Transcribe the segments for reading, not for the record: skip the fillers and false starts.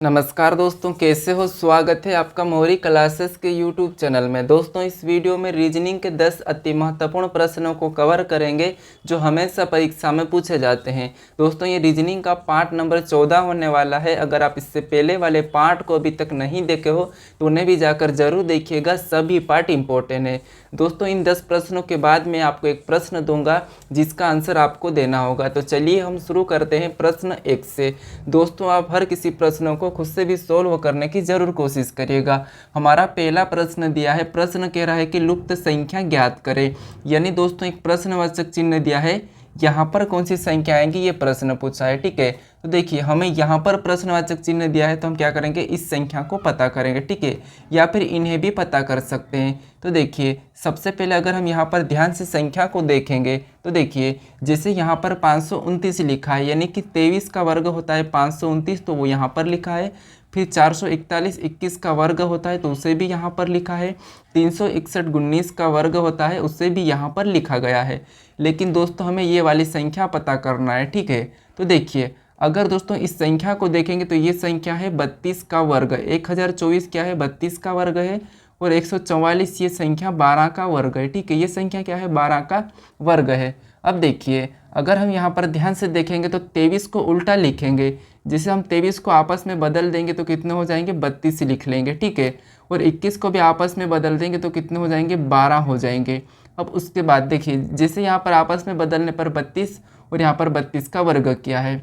नमस्कार दोस्तों, कैसे हो। स्वागत है आपका मोहरी क्लासेस के यूट्यूब चैनल में। दोस्तों, इस वीडियो में रीजनिंग के 10 अति महत्वपूर्ण प्रश्नों को कवर करेंगे जो हमेशा परीक्षा में पूछे जाते हैं। दोस्तों, ये रीजनिंग का पार्ट नंबर 14 होने वाला है। अगर आप इससे पहले वाले पार्ट को अभी तक नहीं देखे हो तो उन्हें भी जाकर जरूर देखिएगा, सभी पार्ट इंपॉर्टेंट है। दोस्तों, इन 10 प्रश्नों के बाद मैं आपको एक प्रश्न दूंगा जिसका आंसर आपको देना होगा। तो चलिए हम शुरू करते हैं प्रश्न 1 से। दोस्तों, आप हर किसी प्रश्नों को खुद से भी सोल्व करने की जरूर कोशिश करिएगा। हमारा पहला प्रश्न दिया है, प्रश्न कह रहा है कि लुप्त संख्या ज्ञात करें। यानी दोस्तों एक प्रश्नवाचक चिन्ह दिया है, यहाँ पर कौन सी संख्या आएंगी ये प्रश्न पूछा है। ठीक है, तो देखिए हमें यहाँ पर प्रश्नवाचक चिन्ह दिया है तो हम क्या करेंगे, इस संख्या को पता करेंगे। ठीक है, या फिर इन्हें भी पता कर सकते हैं। तो देखिए सबसे पहले अगर हम यहाँ पर ध्यान से संख्या को देखेंगे तो देखिए जैसे यहाँ पर 529 लिखा है, यानी कि 23 का वर्ग होता है 529, तो वो यहाँ पर लिखा है। फिर 441 21 का वर्ग होता है तो उसे भी यहाँ पर लिखा है। 361 19 का वर्ग होता है, उसे भी यहाँ पर लिखा गया है। लेकिन दोस्तों हमें ये वाली संख्या पता करना है। ठीक है, तो देखिए अगर दोस्तों इस संख्या को देखेंगे तो ये संख्या है 32 का वर्ग। 1024 क्या है, 32 का वर्ग है। और 144 ये संख्या 12 का वर्ग है। ठीक है, ये संख्या क्या है, 12 का वर्ग है। अब देखिए अगर हम यहाँ पर ध्यान से देखेंगे तो 23 को उल्टा लिखेंगे। जैसे हम 23 को आपस में बदल देंगे तो कितने हो जाएंगे, 32 लिख लेंगे। ठीक है, और 21 को भी आपस में बदल देंगे तो कितने हो जाएंगे, 12 हो जाएंगे। अब उसके बाद देखिए जैसे यहाँ पर आपस में बदलने पर 32 और यहाँ पर 32 का वर्ग किया है,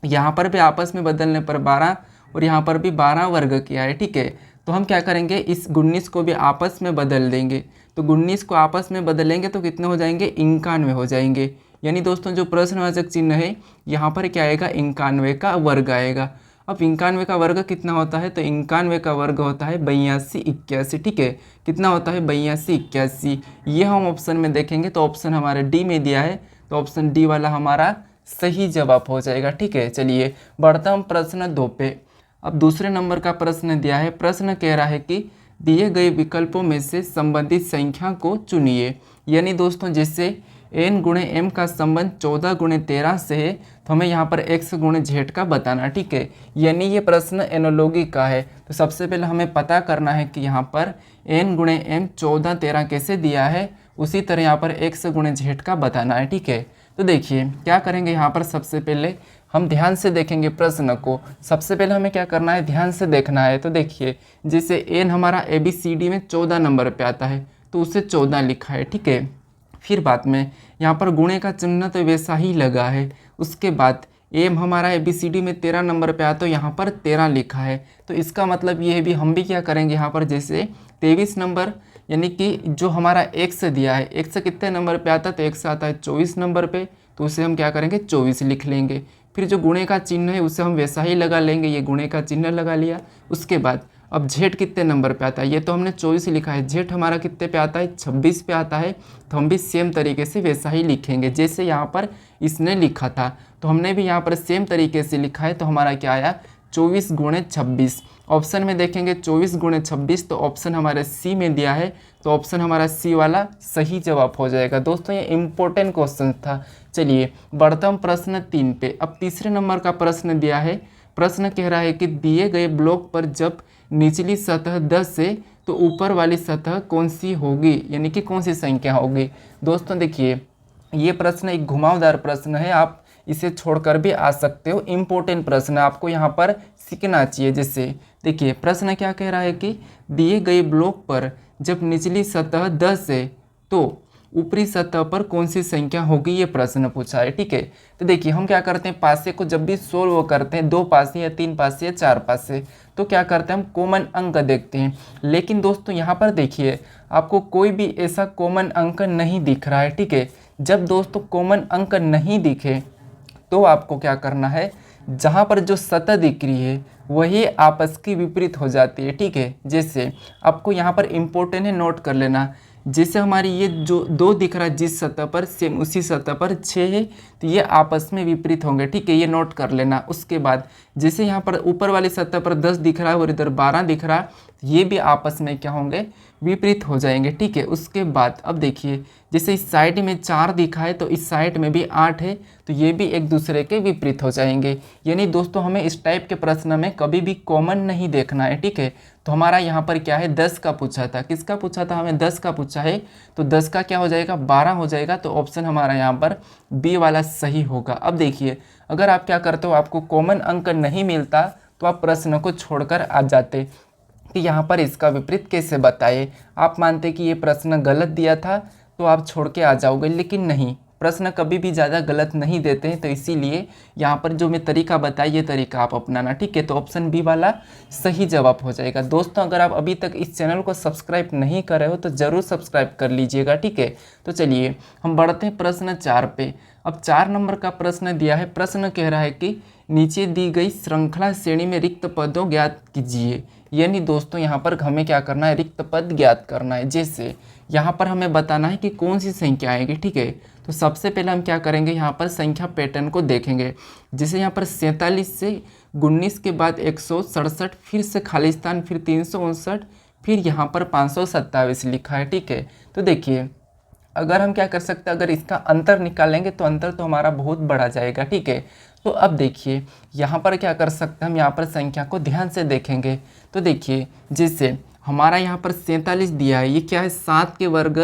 यहाँ पर भी आपस में बदलने पर 12 और यहाँ पर भी 12 वर्ग किया है। ठीक है, तो हम क्या करेंगे, इस 19 को भी आपस में बदल देंगे। तो 19 को आपस में बदलेंगे तो कितने हो जाएंगे, 91 हो जाएंगे। यानी दोस्तों जो प्रश्नवाचक चिन्ह है यहाँ पर क्या आएगा, 91 का वर्ग आएगा। अब 91 का वर्ग कितना होता है, तो 91 का वर्ग होता है 82 81। ठीक है, कितना होता है, 82 81। ये हम ऑप्शन में देखेंगे तो ऑप्शन हमारे डी में दिया है, तो ऑप्शन डी वाला हमारा सही जवाब हो जाएगा। ठीक है, चलिए बढ़ता हम प्रश्न 2 पे। अब दूसरे नंबर का प्रश्न दिया है, प्रश्न कह रहा है कि दिए गए विकल्पों में से संबंधित संख्या को चुनिए। यानी दोस्तों जैसे n गुणे m का संबंध 14 गुणे 13 से है तो हमें यहाँ पर x गुणे z का बताना। ठीक है, यानी ये प्रश्न एनालॉजी का है। तो सबसे पहले हमें पता करना है कि यहाँ पर n गुणे m 14 13 कैसे दिया है, उसी तरह यहाँ पर x गुणे z का बताना है। ठीक है, तो देखिए क्या करेंगे, यहाँ पर सबसे पहले हम ध्यान से देखेंगे प्रश्न को। सबसे पहले हमें क्या करना है, ध्यान से देखना है। तो देखिए जैसे n हमारा ABCD में 14 नंबर पे आता है तो उसे 14 लिखा है। ठीक है, फिर बाद में यहाँ पर गुणे का चिन्ह तो वैसा ही लगा है। उसके बाद m हमारा ABCD में 13 नंबर पे आता तो यहाँ पर 13 लिखा है। तो इसका मतलब ये है भी हम भी क्या करेंगे, यहाँ पर जैसे 23 नंबर यानी कि जो हमारा x दिया है, x कितने नंबर पे आता है, तो x आता है 24 नंबर पे, तो उसे हम क्या करेंगे 24 लिख लेंगे। फिर जो गुणे का चिन्ह है उसे हम वैसा ही लगा लेंगे, ये गुणे का चिन्ह लगा लिया। उसके बाद अब z कितने नंबर पे आता है, ये तो हमने 24 लिखा है, z हमारा कितने पे आता है, 26 पे आता है। तो हम भी सेम तरीके से वैसा ही लिखेंगे जैसे यहाँ पर इसने लिखा था, तो हमने भी यहाँ पर सेम तरीके से लिखा है। तो हमारा क्या आया, 24 गुणे 26। ऑप्शन में देखेंगे 24 गुणे 26, तो ऑप्शन हमारे सी में दिया है, तो ऑप्शन हमारा सी वाला सही जवाब हो जाएगा। दोस्तों ये इम्पोर्टेंट क्वेश्चन था। चलिए बढ़ता हूँ प्रश्न 3 पे। अब तीसरे नंबर का प्रश्न दिया है, प्रश्न कह रहा है कि दिए गए ब्लॉक पर जब निचली सतह 10 है तो ऊपर वाली सतह कौन सी होगी, यानी कि कौन सी संख्या होगी। दोस्तों देखिए ये प्रश्न एक घुमावदार प्रश्न है, आप इसे छोड़कर भी आ सकते हो। इम्पोर्टेंट प्रश्न आपको यहाँ पर सीखना चाहिए। जैसे देखिए प्रश्न क्या कह रहा है कि दिए गए ब्लॉक पर जब निचली सतह 10 है तो ऊपरी सतह पर कौन सी संख्या होगी, ये प्रश्न पूछा है। ठीक है, तो देखिए हम क्या करते हैं, पासे को जब भी सोल्व करते हैं, 2 पासे या 3 पासे या 4 पासे, तो क्या करते हैं हम कॉमन अंक देखते हैं। लेकिन दोस्तों यहाँ पर देखिए आपको कोई भी ऐसा कॉमन अंक नहीं दिख रहा है। ठीक है, जब दोस्तों कॉमन अंक नहीं दिखे तो आपको क्या करना है, जहाँ पर जो सतह दिख रही है वही आपस की विपरीत हो जाती है। ठीक है, जैसे आपको यहाँ पर इम्पोर्टेंट है, नोट कर लेना। जैसे हमारी ये जो 2 दिख रहा है जिस सतह पर, सेम उसी सतह पर 6 है, तो ये आपस में विपरीत होंगे। ठीक है, ये नोट कर लेना। उसके बाद जैसे यहाँ पर ऊपर वाली सतह पर 10 दिख रहा है और इधर 12 दिख रहा है, ये भी आपस में क्या होंगे, विपरीत हो जाएंगे। ठीक है, उसके बाद अब देखिए जैसे इस साइड में 4 दिखा है तो इस साइड में भी 8 है, तो ये भी एक दूसरे के विपरीत हो जाएंगे। यानी दोस्तों हमें इस टाइप के प्रश्न में कभी भी कॉमन नहीं देखना है। ठीक है, तो हमारा यहाँ पर क्या है, 10 का पूछा था, किसका पूछा था, हमें 10 का पूछा है, तो 10 का क्या हो जाएगा, 12 हो जाएगा। तो ऑप्शन हमारा यहाँ पर बी वाला सही होगा। अब देखिए अगर आप क्या करते हो, आपको कॉमन अंक नहीं मिलता तो आप प्रश्न को छोड़कर आ जाते कि यहाँ पर इसका विपरीत कैसे बताए। आप मानते कि ये प्रश्न गलत दिया था तो आप छोड़ के आ जाओगे, लेकिन नहीं, प्रश्न कभी भी ज़्यादा गलत नहीं देते हैं। तो इसीलिए यहाँ पर जो मैं तरीका बताया ये तरीका आप अपनाना। ठीक है, तो ऑप्शन बी वाला सही जवाब हो जाएगा। दोस्तों अगर आप अभी तक इस चैनल को सब्सक्राइब नहीं कर रहे हो तो ज़रूर सब्सक्राइब कर लीजिएगा। ठीक है, तो चलिए हम बढ़ते हैं प्रश्न 4 पे। अब 4 नंबर का प्रश्न दिया है, प्रश्न कह रहा है कि नीचे दी गई श्रृंखला श्रेणी में रिक्त पदों ज्ञात कीजिए। यानी दोस्तों यहाँ पर हमें क्या करना है, रिक्त पद ज्ञात करना है। जैसे यहाँ पर हमें बताना है कि कौन सी संख्या आएगी। ठीक है, तो सबसे पहले हम क्या करेंगे, यहाँ पर संख्या पैटर्न को देखेंगे। जैसे यहाँ पर 47 से 19 के बाद 167, फिर से खाली स्थान, फिर 359, फिर यहाँ पर 527 लिखा है। ठीक है, तो देखिए अगर हम क्या कर सकते हैं, अगर इसका अंतर निकालेंगे तो अंतर तो हमारा बहुत बड़ा जाएगा। ठीक है, तो अब देखिए यहाँ पर क्या कर सकते हैं, हम यहाँ पर संख्या को ध्यान से देखेंगे। तो देखिए जैसे हमारा यहाँ पर 47 दिया है, ये क्या है, 7 के वर्ग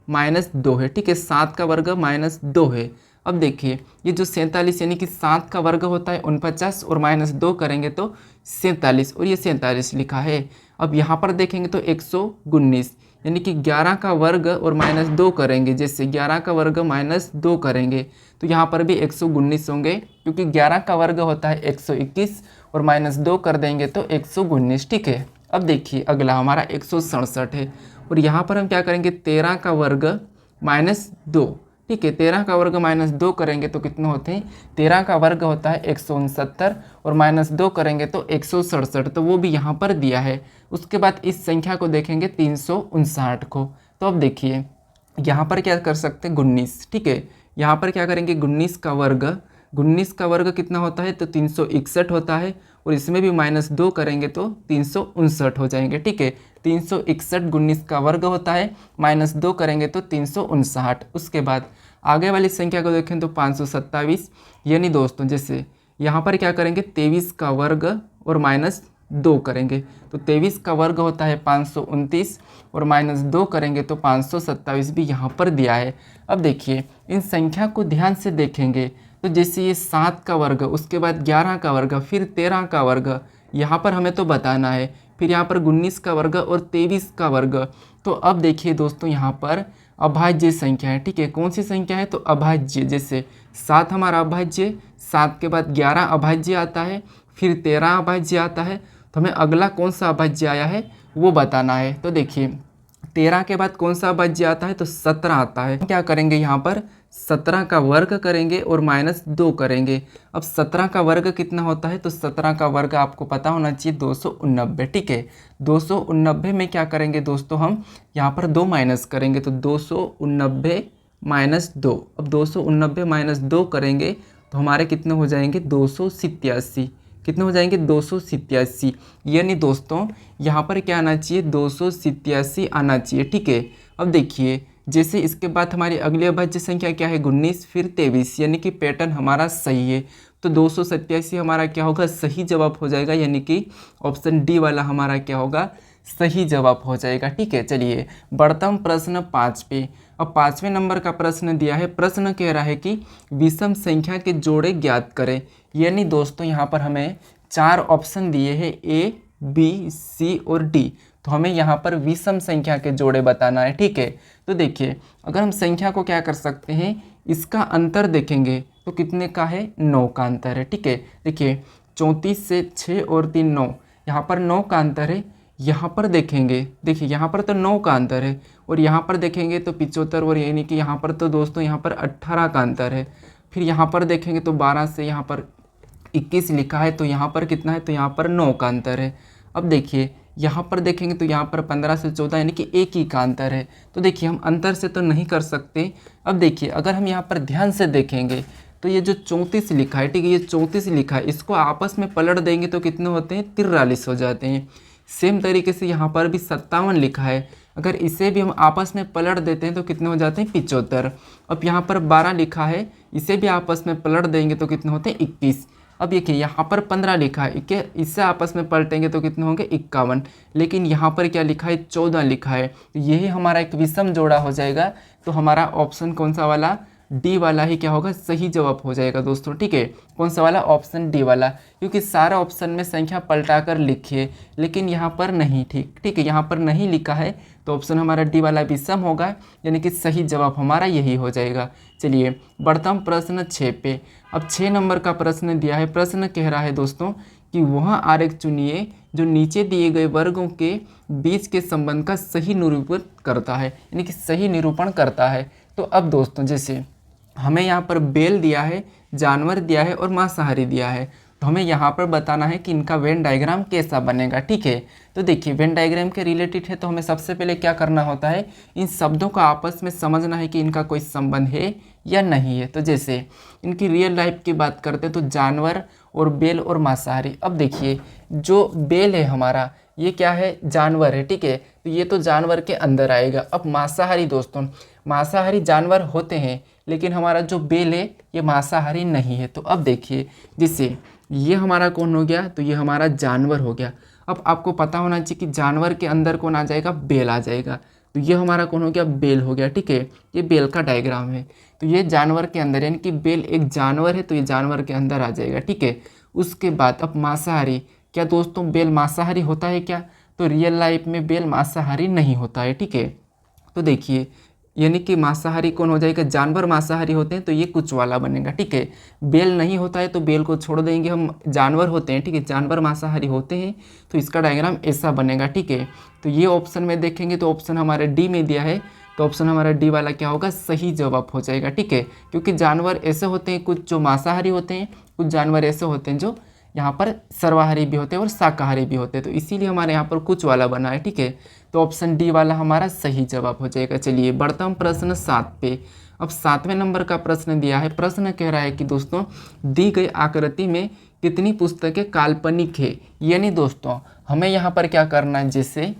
-2 है। ठीक है, 7 का वर्ग -2 है। अब देखिए ये जो 47 यानी कि 7 का वर्ग होता है 49 और -2 करेंगे तो 47, और ये 47 लिखा है। अब यहाँ पर देखेंगे तो 119 यानी कि 11 का वर्ग और -2 करेंगे। जैसे 11 का वर्ग -2 करेंगे तो यहाँ पर भी 119 होंगे, क्योंकि 11 का वर्ग होता है 121 और -2 कर देंगे तो 119। ठीक है, अब देखिए अगला हमारा 167 है, और यहाँ पर हम क्या करेंगे, 13 का वर्ग -2। ठीक है, 13 का वर्ग -2 करेंगे तो कितने होते हैं, 13 का वर्ग होता है 169 और -2 करेंगे तो 167, तो वो भी यहाँ पर दिया है। उसके बाद इस संख्या को देखेंगे 359 को। तो अब देखिए यहाँ पर क्या कर सकते हैं, 19। ठीक है, यहाँ पर क्या करेंगे, 19 का वर्ग कितना होता है, तो 361 होता है, और इसमें भी -2 करेंगे तो 359 हो जाएंगे। ठीक है, 361 19 का वर्ग होता है, -2 करेंगे तो 359। उसके बाद आगे वाली संख्या को देखें तो 527। यानी दोस्तों जैसे यहाँ पर क्या करेंगे, 23 का वर्ग और -2 करेंगे तो 23 का वर्ग होता है 529 और -2 करेंगे तो 527 भी यहाँ पर दिया है। अब देखिए इन संख्या को ध्यान से देखेंगे तो जैसे ये 7 का वर्ग, उसके बाद 11 का वर्ग, फिर 13 का वर्ग, यहाँ पर हमें तो बताना है, फिर यहाँ पर 19 का वर्ग और 23 का वर्ग। तो अब देखिए दोस्तों यहाँ पर अभाज्य संख्या है। ठीक है, कौन सी संख्या है, तो अभाज्य। जैसे 7 हमारा अभाज्य, 7 के बाद 11 अभाज्य आता है, फिर 13 अभाज्य आता है, तो हमें अगला कौन सा अभाज्य आया है वो बताना है। तो देखिए 13 के बाद कौन सा अभाज्य आता है, तो 17 आता है। क्या करेंगे, यहाँ पर 17 का वर्ग करेंगे और -2 करेंगे। अब 17 का वर्ग कितना होता है, तो 17 का वर्ग आपको पता होना चाहिए 289। ठीक है, 289 में क्या करेंगे दोस्तों, हम यहाँ पर 2 माइनस करेंगे तो 289 -2। अब 289 -2 करेंगे तो हमारे कितने हो जाएंगे, 287। कितने हो जाएंगे, 287। यानी दोस्तों यहाँ पर क्या आना चाहिए, 287 आना चाहिए। ठीक है, अब देखिए जैसे इसके बाद हमारी अगली अभाज्य संख्या क्या है, 19, फिर 23, यानी कि पैटर्न हमारा सही है। तो 287 हमारा क्या होगा, सही जवाब हो जाएगा, यानी कि ऑप्शन डी वाला हमारा क्या होगा, सही जवाब हो जाएगा। ठीक है, चलिए बढ़ता हूँ प्रश्न 5 पे। अब 5वें नंबर का प्रश्न दिया है, प्रश्न कह रहा है कि विषम संख्या के जोड़े ज्ञात करें। यानी दोस्तों यहाँ पर हमें 4 ऑप्शन दिए हैं, ए, बी, सी और डी। तो हमें यहाँ पर विषम संख्या के जोड़े बताना है। ठीक है, तो देखिए अगर हम संख्या को क्या कर सकते हैं, इसका अंतर देखेंगे तो कितने का है, 9 का अंतर है। ठीक है, देखिए 34 से 6 और 3 9, यहाँ पर 9 का अंतर है। यहाँ पर देखेंगे, देखिए यहाँ पर तो 9 का अंतर है, और यहाँ पर देखेंगे तो 75, और यानी कि यहाँ पर तो दोस्तों यहाँ पर 18 का अंतर है। फिर यहाँ पर देखेंगे तो 12 से यहाँ पर 21 लिखा है, तो यहाँ पर कितना है, तो यहाँ पर 9 का अंतर है। अब देखिए यहाँ पर देखेंगे तो यहाँ पर 15 से 14 यानी कि 1 ही का अंतर है। तो देखिए हम अंतर से तो नहीं कर सकते। अब देखिए अगर हम यहाँ पर ध्यान से देखेंगे तो ये जो 34 लिखा है, ठीक है, ये 34 लिखा है, इसको आपस में पलट देंगे तो कितने होते हैं, 43 हो जाते हैं। सेम तरीके से यहाँ पर भी 57 लिखा है, अगर इसे भी हम आपस में पलट देते हैं तो कितने हो जाते हैं, 75। अब यहाँ पर 12 लिखा है, इसे भी आपस में पलट देंगे तो कितने होते हैं, 21। अब देखिए यहाँ पर 15 लिखा है, इससे आपस में पलटेंगे तो कितने होंगे, 51। लेकिन यहाँ पर क्या लिखा है, 14 लिखा है, तो यही हमारा एक विषम जोड़ा हो जाएगा। तो हमारा ऑप्शन कौन सा वाला, डी वाला ही क्या होगा, सही जवाब हो जाएगा दोस्तों, ठीक है। कौन सा वाला, ऑप्शन डी वाला, क्योंकि सारा ऑप्शन में संख्या पलटाकर लिखिए, लेकिन यहाँ पर नहीं, ठीक है, यहाँ पर नहीं लिखा है, तो ऑप्शन हमारा डी वाला विषम होगा, यानी कि सही जवाब हमारा यही हो जाएगा। चलिए बढ़ता हूँ प्रश्न 6 पे। अब 6 नंबर का प्रश्न दिया है, प्रश्न कह रहा है दोस्तों कि वह आरेख चुनिए जो नीचे दिए गए वर्गों के बीच के संबंध का सही निरूपण करता है, यानी कि सही निरूपण करता है। तो अब दोस्तों जैसे हमें यहाँ पर बेल दिया है, जानवर दिया है और मांसाहारी दिया है, तो हमें यहाँ पर बताना है कि इनका वेन डायग्राम कैसा बनेगा, ठीक है। तो देखिए वेन डायग्राम के रिलेटेड है, तो हमें सबसे पहले क्या करना होता है, इन शब्दों का आपस में समझना है कि इनका कोई संबंध है या नहीं है। तो जैसे इनकी रियल लाइफ की बात करते हैं तो जानवर और बेल और मांसाहारी। अब देखिए जो बेल है हमारा, ये क्या है, जानवर है, ठीक है, तो ये तो जानवर के अंदर आएगा। अब मांसाहारी दोस्तों, मांसाहारी जानवर होते हैं, लेकिन हमारा जो बेल है ये मांसाहारी नहीं है। तो अब देखिए जैसे ये हमारा कौन हो गया, तो ये हमारा जानवर हो गया। अब आपको पता होना चाहिए कि जानवर के अंदर कौन आ जाएगा, बेल आ जाएगा, तो ये हमारा कौन हो गया, बेल हो गया, ठीक है। ये बेल का डायग्राम है, तो ये जानवर के अंदर, यानी कि बेल एक जानवर है, तो ये जानवर के अंदर आ जाएगा, ठीक है। उसके बाद अब मांसाहारी, क्या दोस्तों बेल मांसाहारी होता है क्या, तो रियल लाइफ में बेल मांसाहारी नहीं होता है, ठीक है। तो देखिए यानी कि मांसाहारी कौन हो जाएगा, जानवर मांसाहारी होते हैं तो ये कुछ वाला बनेगा, ठीक है। बेल नहीं होता है तो बेल को छोड़ देंगे, हम जानवर होते हैं, ठीक है, जानवर मांसाहारी होते हैं, तो इसका डायग्राम ऐसा बनेगा, ठीक है। तो ये ऑप्शन में देखेंगे तो ऑप्शन हमारे डी में दिया है, तो ऑप्शन हमारा डी वाला क्या होगा, सही जवाब हो जाएगा, ठीक है। क्योंकि जानवर ऐसे होते हैं कुछ जो मांसाहारी होते हैं, कुछ जानवर ऐसे होते हैं जो यहाँ पर सर्वाहारी भी होते हैं और शाकाहारी भी होते हैं, तो इसीलिए हमारे यहाँ पर कुछ वाला बना है, ठीक है। तो ऑप्शन डी वाला हमारा सही जवाब हो जाएगा। चलिए बढ़ता हूँ प्रश्न 7 पे। अब 7वें नंबर का प्रश्न दिया है, प्रश्न कह रहा है कि दोस्तों दी गई आकृति में कितनी पुस्तकें काल्पनिक है। यानी दोस्तों हमें यहाँ पर क्या करना है, जैसे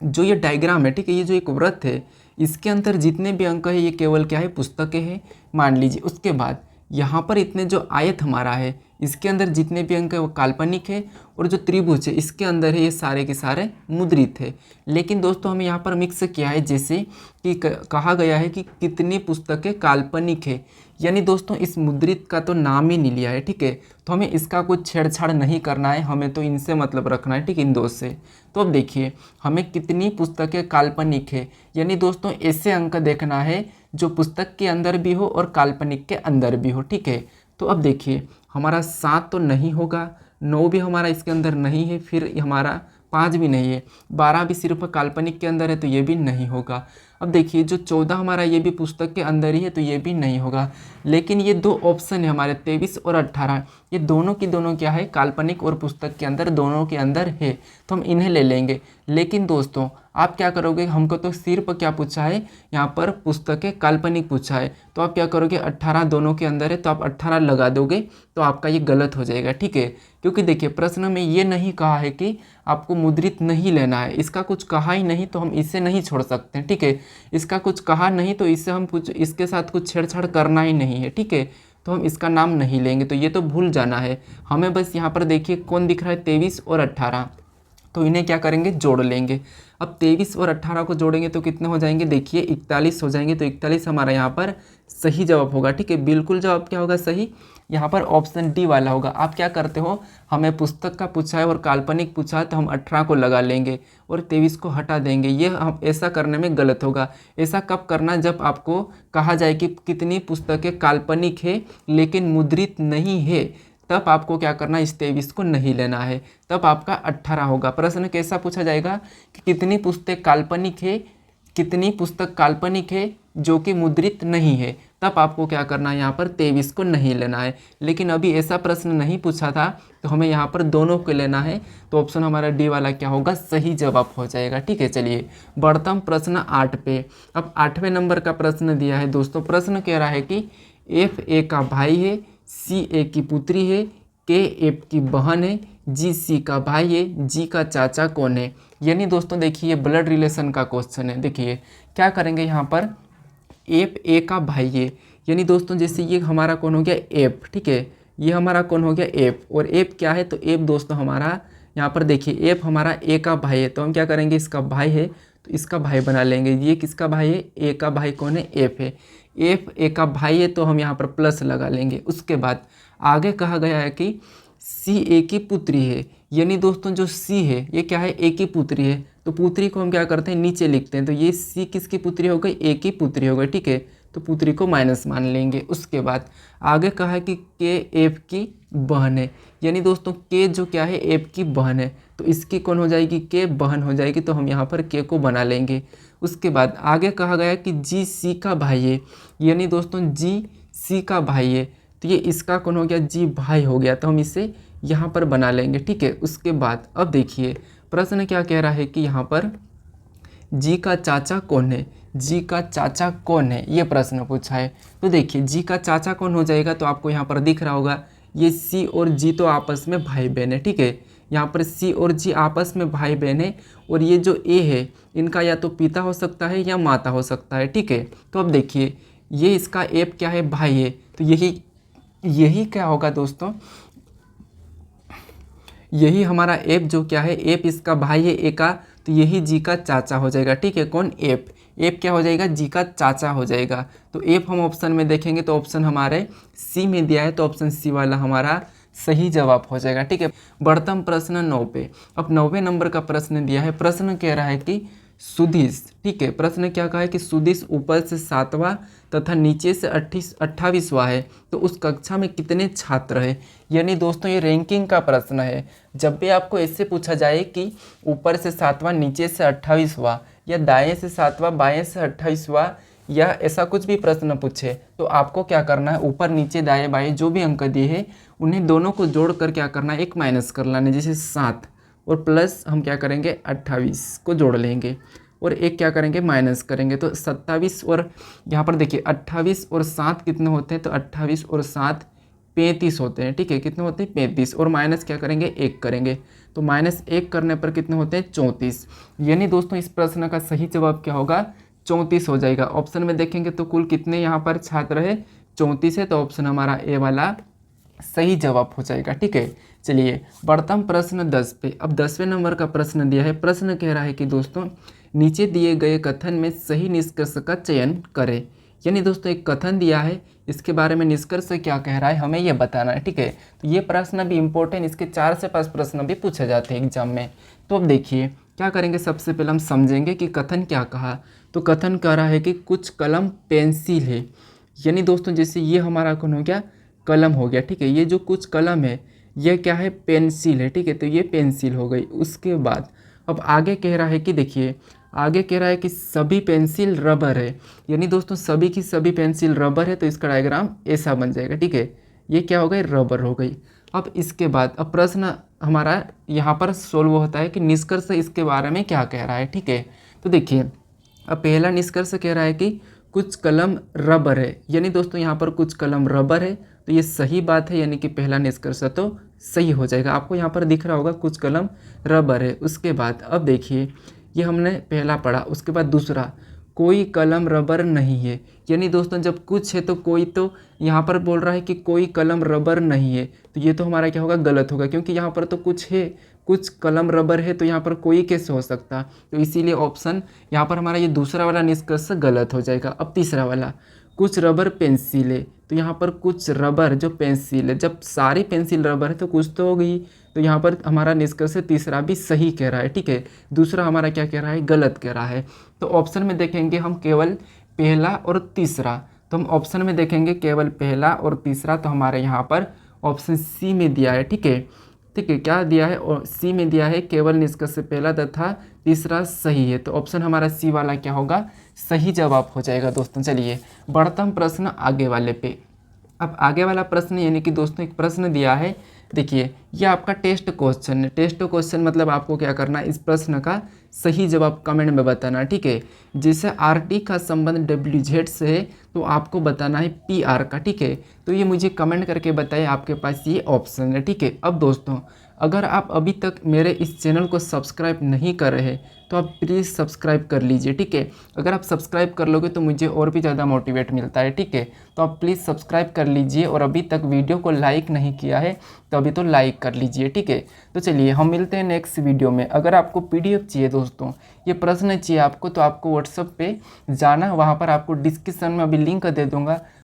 जो ये डायग्राम है, ठीक है, ये जो एक वृत्त है, इसके अंदर जितने भी अंक है ये केवल क्या है, पुस्तकें हैं, मान लीजिए। उसके बाद यहाँ पर इतने जो आयत हमारा है, इसके अंदर जितने भी अंक है वो काल्पनिक है, और जो त्रिभुज है इसके अंदर है ये सारे के सारे मुद्रित है। लेकिन दोस्तों हमें यहाँ पर मिक्स किया है, जैसे कि कहा गया है कि कितनी पुस्तकें काल्पनिक है, यानी दोस्तों इस मुद्रित का तो नाम ही नहीं लिया है, ठीक है। तो हमें इसका कुछ छेड़छाड़ नहीं करना है, हमें तो इनसे मतलब रखना है, ठीक है, इन दो से। तो अब देखिए हमें कितनी पुस्तकें काल्पनिक है, यानी दोस्तों ऐसे अंक देखना है जो पुस्तक के अंदर भी हो और काल्पनिक के अंदर भी हो, ठीक है। तो अब देखिए हमारा 7 तो नहीं होगा, 9 भी हमारा इसके अंदर नहीं है, फिर हमारा 5 भी नहीं है, 12 भी सिर्फ काल्पनिक के अंदर है तो ये भी नहीं होगा। अब देखिए जो 14 हमारा ये भी पुस्तक के अंदर ही है तो ये भी नहीं होगा। लेकिन ये दो ऑप्शन है हमारे 23 और 18, ये दोनों की दोनों क्या है, काल्पनिक और पुस्तक के अंदर, दोनों के अंदर है, तो हम इन्हें ले लेंगे। लेकिन दोस्तों आप क्या करोगे, हमको तो सिर्फ क्या पूछा है, यहाँ पर पुस्तकें काल्पनिक पूछा है, तो आप क्या करोगे, 18 दोनों के अंदर है तो आप 18 लगा दोगे, तो आपका ये गलत हो जाएगा, ठीक है। क्योंकि देखिए प्रश्न में ये नहीं कहा है कि आपको मुद्रित नहीं लेना है, इसका कुछ कहा ही नहीं, तो हम इसे नहीं छोड़ सकते, ठीक है। इसका कुछ कहा नहीं तो इससे हम कुछ इसके साथ कुछ छेड़छाड़ करना ही नहीं है, ठीक है, तो हम इसका नाम नहीं लेंगे, तो ये तो भूल जाना है हमें। बस यहाँ पर देखिए कौन दिख रहा है, 23 और 18, तो इन्हें क्या करेंगे, जोड़ लेंगे। अब 23 और 18 को जोड़ेंगे तो कितने हो जाएंगे, देखिए 41 हो जाएंगे, तो 41 हमारा यहाँ पर सही जवाब होगा, ठीक है। बिल्कुल जवाब क्या होगा, सही, यहाँ पर ऑप्शन डी वाला होगा। आप क्या करते हो, हमें पुस्तक का पूछा है और काल्पनिक पूछा है तो हम 18 को लगा लेंगे और 23 को हटा देंगे, ये हम ऐसा करने में गलत होगा। ऐसा कब करना, जब आपको कहा जाए कि कितनी पुस्तकें काल्पनिक है लेकिन मुद्रित नहीं है, तब आपको क्या करना, इस 23 को नहीं लेना है, तब आपका 18 होगा। प्रश्न कैसा पूछा जाएगा कि कितनी पुस्तक काल्पनिक है, कितनी पुस्तक काल्पनिक है जो कि मुद्रित नहीं है, तब आपको क्या करना है, यहाँ पर 23 को नहीं लेना है। लेकिन अभी ऐसा प्रश्न नहीं पूछा था तो हमें यहाँ पर दोनों को लेना है, तो ऑप्शन हमारा डी वाला क्या होगा, सही जवाब हो जाएगा, ठीक है। चलिए बढ़ता हूँ प्रश्न 8 पे। अब 8वें नंबर का प्रश्न दिया है दोस्तों, प्रश्न कह रहा है कि एफ ए का भाई है, सी ए की पुत्री है, के एफ की बहन है, जी सी का भाई है, जी का चाचा कौन है। यानी दोस्तों देखिए ये ब्लड रिलेशन का क्वेश्चन है। देखिए क्या करेंगे यहाँ पर, एफ ए का भाई है, यानी दोस्तों जैसे ये हमारा कौन हो गया एफ, ठीक है, ये हमारा कौन हो गया एफ, और एफ क्या है तो एफ दोस्तों हमारा यहाँ पर देखिए एफ हमारा ए का भाई है, तो हम क्या करेंगे इसका भाई है तो इसका भाई बना लेंगे। ये किसका भाई है, ए का भाई कौन है, एफ है। एफ ए का भाई है तो हम यहाँ पर प्लस लगा लेंगे। उसके बाद आगे कहा गया है कि सी ए की पुत्री है, यानी दोस्तों जो सी है ये क्या है, ए की पुत्री है, तो पुत्री को हम क्या करते हैं नीचे लिखते हैं, तो ये सी किसकी पुत्री हो गई, ए की पुत्री हो गई, ठीक है, तो पुत्री को माइनस मान लेंगे। उसके बाद आगे कहा है कि के एफ की बहन है, यानी दोस्तों के जो क्या है एफ की बहन है, तो इसकी कौन हो जाएगी, के बहन हो जाएगी, तो हम यहाँ पर के को बना लेंगे। उसके बाद आगे कहा गया कि जी सी का भाई है, यानी दोस्तों जी सी का भाई है, तो ये इसका कौन हो गया, जी भाई हो गया, तो हम इसे यहाँ पर बना लेंगे, ठीक है। उसके बाद अब देखिए प्रश्न क्या कह रहा है कि यहाँ पर जी का चाचा कौन है, जी का चाचा कौन है, ये प्रश्न पूछा है। तो देखिए जी का चाचा कौन हो जाएगा, तो आपको यहाँ पर दिख रहा होगा ये सी और जी तो आपस में भाई बहन है, ठीक है, यहाँ पर सी और जी आपस में भाई बहन है, और ये जो ए है इनका या तो पिता हो सकता है या माता हो सकता है, ठीक है। तो अब देखिए ये इसका एप क्या है, भाई है, तो यही क्या होगा दोस्तों, यही हमारा एप जो क्या है, एप इसका भाई है ए का, तो यही जी का चाचा हो जाएगा, ठीक है। कौन, एप, एप क्या हो जाएगा, जी का चाचा हो जाएगा। तो एप हम ऑप्शन में देखेंगे तो ऑप्शन हमारे सी में दिया है, तो ऑप्शन सी वाला हमारा सही जवाब हो जाएगा, ठीक है। बढ़ता हम प्रश्न 9 पे। अब 9वें नंबर का प्रश्न दिया है, प्रश्न कह रहा है कि सुदिश, ठीक है, प्रश्न क्या कहा है कि सुदिश ऊपर से 7वां तथा नीचे से 28वां है, तो उस कक्षा में कितने छात्र हैं। यानी दोस्तों ये रैंकिंग का प्रश्न है। जब भी आपको ऐसे पूछा जाए कि ऊपर से 7वां नीचे से 28वां, या दाएं से 7वां बाएं से 28वां, या ऐसा कुछ भी प्रश्न पूछे, तो आपको क्या करना है, ऊपर नीचे दाएं बाएं जो भी अंक दिए हैं उन्हें दोनों को जोड़कर क्या करना है, एक माइनस कर लाना, जैसे 7 और प्लस हम क्या करेंगे 28 को जोड़ लेंगे, और एक क्या करेंगे माइनस करेंगे, तो 27, और यहाँ पर देखिए 28 और 7 कितने होते हैं, तो 28 और 7 35 होते हैं, ठीक है, कितने होते हैं 35, और माइनस क्या करेंगे 1 करेंगे, तो -1 करने पर कितने होते हैं 34। यानी दोस्तों इस प्रश्न का सही जवाब क्या होगा, 34 हो जाएगा। ऑप्शन में देखेंगे तो कुल कितने यहाँ पर छात्र है, 34 है, तो ऑप्शन हमारा ए वाला सही जवाब हो जाएगा, ठीक है। चलिए बढ़ता हम प्रश्न 10 पे। अब 10वें नंबर का प्रश्न दिया है, प्रश्न कह रहा है कि दोस्तों नीचे दिए गए कथन में सही निष्कर्ष का चयन करें। यानी दोस्तों एक कथन दिया है, इसके बारे में निष्कर्ष क्या कह रहा है हमें ये बताना है, ठीक है। तो ये प्रश्न भी इम्पोर्टेंट, इसके 4 से 5 प्रश्न भी पूछे जाते हैं एग्जाम में। तो अब देखिए क्या करेंगे, सबसे पहले हम समझेंगे कि कथन क्या कहा। तो कथन कह रहा है कि कुछ कलम पेंसिल है, यानी दोस्तों जैसे ये हमारा कौन हो गया, कलम हो गया, ठीक है। ये जो कुछ कलम है ये क्या है, पेंसिल है, ठीक है, तो ये पेंसिल हो गई। उसके बाद अब आगे कह रहा है कि देखिए आगे कह रहा है कि सभी पेंसिल रबर है, यानी दोस्तों सभी की सभी पेंसिल रबर है, तो इसका डायग्राम ऐसा बन जाएगा, ठीक है, ये क्या हो गई, रबर हो गई। अब इसके बाद अब प्रश्न हमारा यहाँ पर सोल्व होता है कि निष्कर्ष इसके बारे में क्या कह रहा है, ठीक है। तो देखिए अब पहला निष्कर्ष कह रहा है कि कुछ कलम रबर है, यानी दोस्तों यहाँ पर कुछ कलम रबर है, तो ये सही बात है, यानी कि पहला निष्कर्ष तो सही हो जाएगा। आपको यहाँ पर दिख रहा होगा कुछ कलम रबर है। उसके बाद अब देखिए ये हमने पहला पढ़ा, उसके बाद दूसरा कोई कलम रबर नहीं है, यानी दोस्तों जब कुछ है तो कोई, तो यहाँ पर बोल रहा है कि कोई कलम रबर नहीं है, तो ये तो हमारा क्या होगा, गलत होगा, क्योंकि यहाँ पर तो कुछ है, कुछ कलम रबर है, तो यहाँ पर कोई कैसे हो सकता, तो इसीलिए ऑप्शन यहाँ पर हमारा ये दूसरा वाला निष्कर्ष गलत हो जाएगा। अब तीसरा वाला कुछ रबर पेंसिल है, तो यहाँ पर कुछ रबर जो पेंसिल है, जब सारी पेंसिल रबर है तो कुछ तो हो गई, तो यहाँ पर हमारा निष्कर्ष तीसरा भी सही कह रहा है, ठीक है। दूसरा हमारा क्या कह रहा है, गलत कह रहा है। तो ऑप्शन में देखेंगे हम केवल पहला और तीसरा, तो हम ऑप्शन में देखेंगे केवल पहला और तीसरा, तो हमारे यहाँ पर ऑप्शन सी में दिया है, ठीक है, ठीक है, क्या दिया है, और सी में दिया है केवल निष्कर्ष पहला तथा तीसरा सही है, तो ऑप्शन हमारा सी वाला क्या होगा, सही जवाब हो जाएगा दोस्तों। चलिए बढ़ता हम प्रश्न आगे वाले पे। अब आगे वाला प्रश्न यानी कि दोस्तों एक प्रश्न दिया है, देखिए ये आपका टेस्ट क्वेश्चन है। टेस्ट क्वेश्चन मतलब आपको क्या करना है, इस प्रश्न का सही जवाब कमेंट में बताना, ठीक है। जैसे आर टी का संबंध डब्ल्यू जेड से है तो आपको बताना है पी आर का, ठीक है। तो ये मुझे कमेंट करके बताइए, आपके पास ये ऑप्शन है, ठीक है। अब दोस्तों अगर आप अभी तक मेरे इस चैनल को सब्सक्राइब नहीं कर रहे तो आप प्लीज़ सब्सक्राइब कर लीजिए, ठीक है। अगर आप सब्सक्राइब कर लोगे तो मुझे और भी ज़्यादा मोटिवेट मिलता है, ठीक है। तो आप प्लीज़ सब्सक्राइब कर लीजिए, और अभी तक वीडियो को लाइक नहीं किया है तो अभी तो लाइक कर लीजिए, ठीक है। तो चलिए हम मिलते हैं नेक्स्ट वीडियो में। अगर आपको PDF चाहिए दोस्तों, ये प्रश्न चाहिए आपको, तो आपको व्हाट्सएप पे जाना, वहाँ पर आपको डिस्क्रिप्शन में अभी लिंक दे दूँगा,